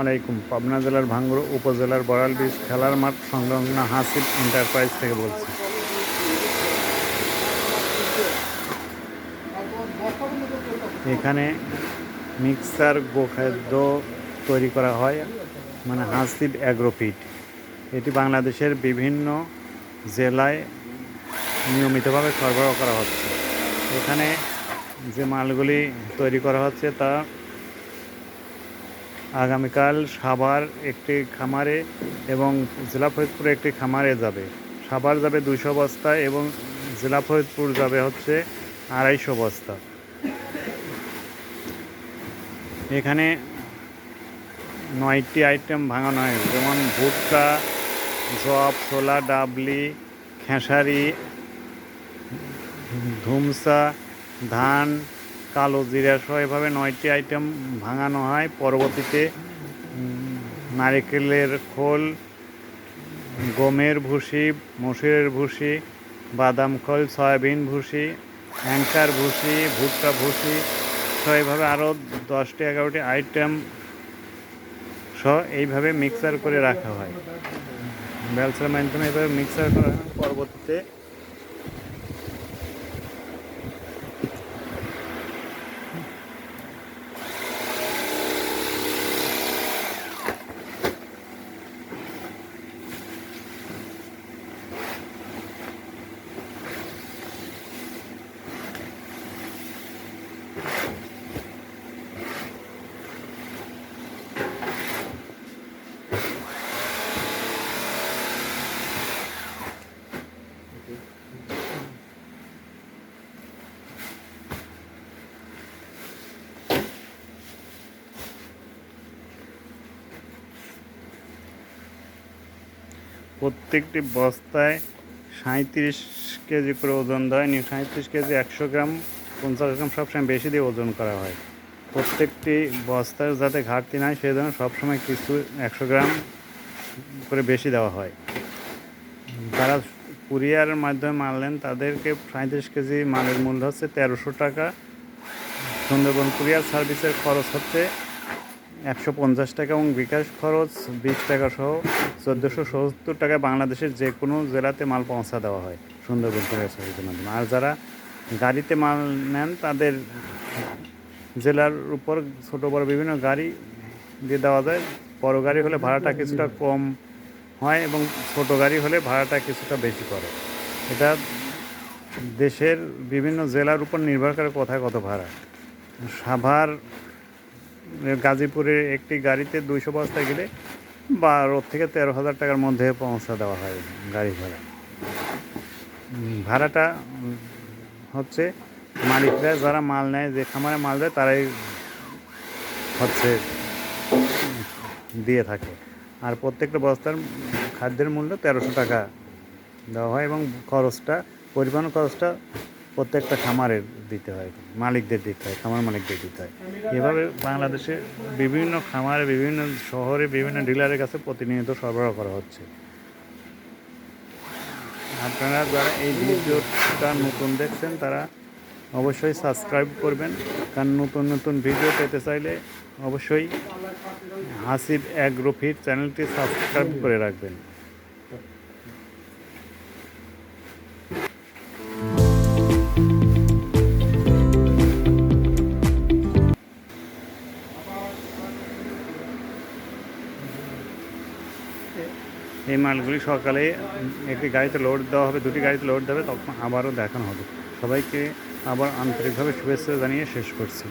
আলাইকুম। পাবনা জেলার ভাঙ্গুড়া উপজেলার বড়াল ব্রিজ খেলার মাঠ সংলগ্ন হাসিব এন্টারপ্রাইজ থেকে বলছি। এখানে মিক্সার গোখাদ্য তৈরি করা হয়, মানে হাসিব অ্যাগ্রোফিড। এটি বাংলাদেশের বিভিন্ন জেলায় নিয়মিতভাবে সরবরাহ করা হচ্ছে। এখানে যে মালগুলি তৈরি করা হচ্ছে তা আগামীকাল সাভার একটি খামারে এবং জেলা ফরিদপুরে একটি খামারে যাবে। সাভার যাবে 200 বস্তা এবং জেলা ফরিদপুর যাবে হচ্ছে 250 বস্তা। এখানে 9টি আইটেম ভাঙানো হয়, যেমন ভুট্টা, জব, ছোলা, ডাবলি, খেসারি, ধুমসা, ধান, কালো জিরা সহ এভাবে 9টি আইটেম ভাঙানো হয়। পরবর্তীতে নারকেলের খোল, গমের ভুসি, মসুরের ভুসি, বাদাম খোল, সয়াবিন ভুসি, অ্যাঙ্কার ভুসি, ভুট্টা ভুসি সহ এভাবে আরও 10টি 11টি আইটেম সহ এইভাবে মিক্সার করে রাখা হয়। ব্যালসার মাধ্যমে এভাবে মিক্সার করা হয়। পরবর্তীতে প্রত্যেকটি বস্তায় 37 কেজি করে ওজন দেয়। 37 কেজি, 100 গ্রাম, 50 গ্রাম সবসময় বেশি দিয়ে ওজন করা হয়। প্রত্যেকটি বস্তার যাতে ঘাটতি নাই সেই জন্য সবসময় কিছু 100 গ্রাম করে বেশি দেওয়া হয়। যারা কুরিয়ারের মাধ্যমে মাল নেন তাদেরকে 37 কেজি মালের মূল্য হচ্ছে 1300 টাকা। সুন্দরবন কুরিয়ার সার্ভিসের খরচ হচ্ছে 150 টাকা এবং বিকাশ খরচ 20 টাকা সহ 1470 টাকায় বাংলাদেশের যে কোনো জেলাতে মাল পৌঁছা দেওয়া হয় সুন্দরবন কুরিয়ার সার্ভিসের মাধ্যমে। আর যারা গাড়িতে মাল নেন তাদের জেলার উপর ছোটো বড় বিভিন্ন গাড়ি দিয়ে দেওয়া যায়। বড় গাড়ি হলে ভাড়াটা কিছুটা কম হয় এবং ছোটো গাড়ি হলে ভাড়াটা কিছুটা বেশি পড়ে। এটা দেশের বিভিন্ন জেলার উপর নির্ভর করে কোথায় কত ভাড়া। সাভার গাজীপুরের একটি গাড়িতে 200 বস্তা গেলে 12 থেকে 13,000 টাকার মধ্যে পৌঁছা দেওয়া হয় গাড়ি ভাড়া। ভাড়াটা হচ্ছে মালিকরা যারা মাল নেয়, যে খামারে মাল দেয় তারাই হচ্ছে দিয়ে থাকে। আর প্রত্যেকটা বস্তার খাদ্যের মূল্য 1300 টাকা দেওয়া হয় এবং পরিবহন খরচটা প্রত্যেকটা খামারের দিতে হয়, মালিকদের দিতে হয়, খামার মালিকদের দিতে হয়। এভাবে বাংলাদেশে বিভিন্ন খামারে, বিভিন্ন শহরে, বিভিন্ন ডিলারের কাছে প্রতিনিয়ত সরবরাহ করা হচ্ছে। আপনারা যারা এই ভিডিওটা নতুন দেখছেন তারা অবশ্যই সাবস্ক্রাইব করবেন, কারণ নতুন নতুন ভিডিও পেতে চাইলে অবশ্যই হাসিব অ্যাগ্রোফিড চ্যানেলটি সাবস্ক্রাইব করে রাখবেন। এই মালগুলি সকালে একটি গাড়িতে লোড দেওয়া হবে, 2টি গাড়িতে লোড দেবে, তখন আবারও দেখানো হবে। সবাইকে আবার আন্তরিকভাবে শুভেচ্ছা জানিয়ে শেষ করছি।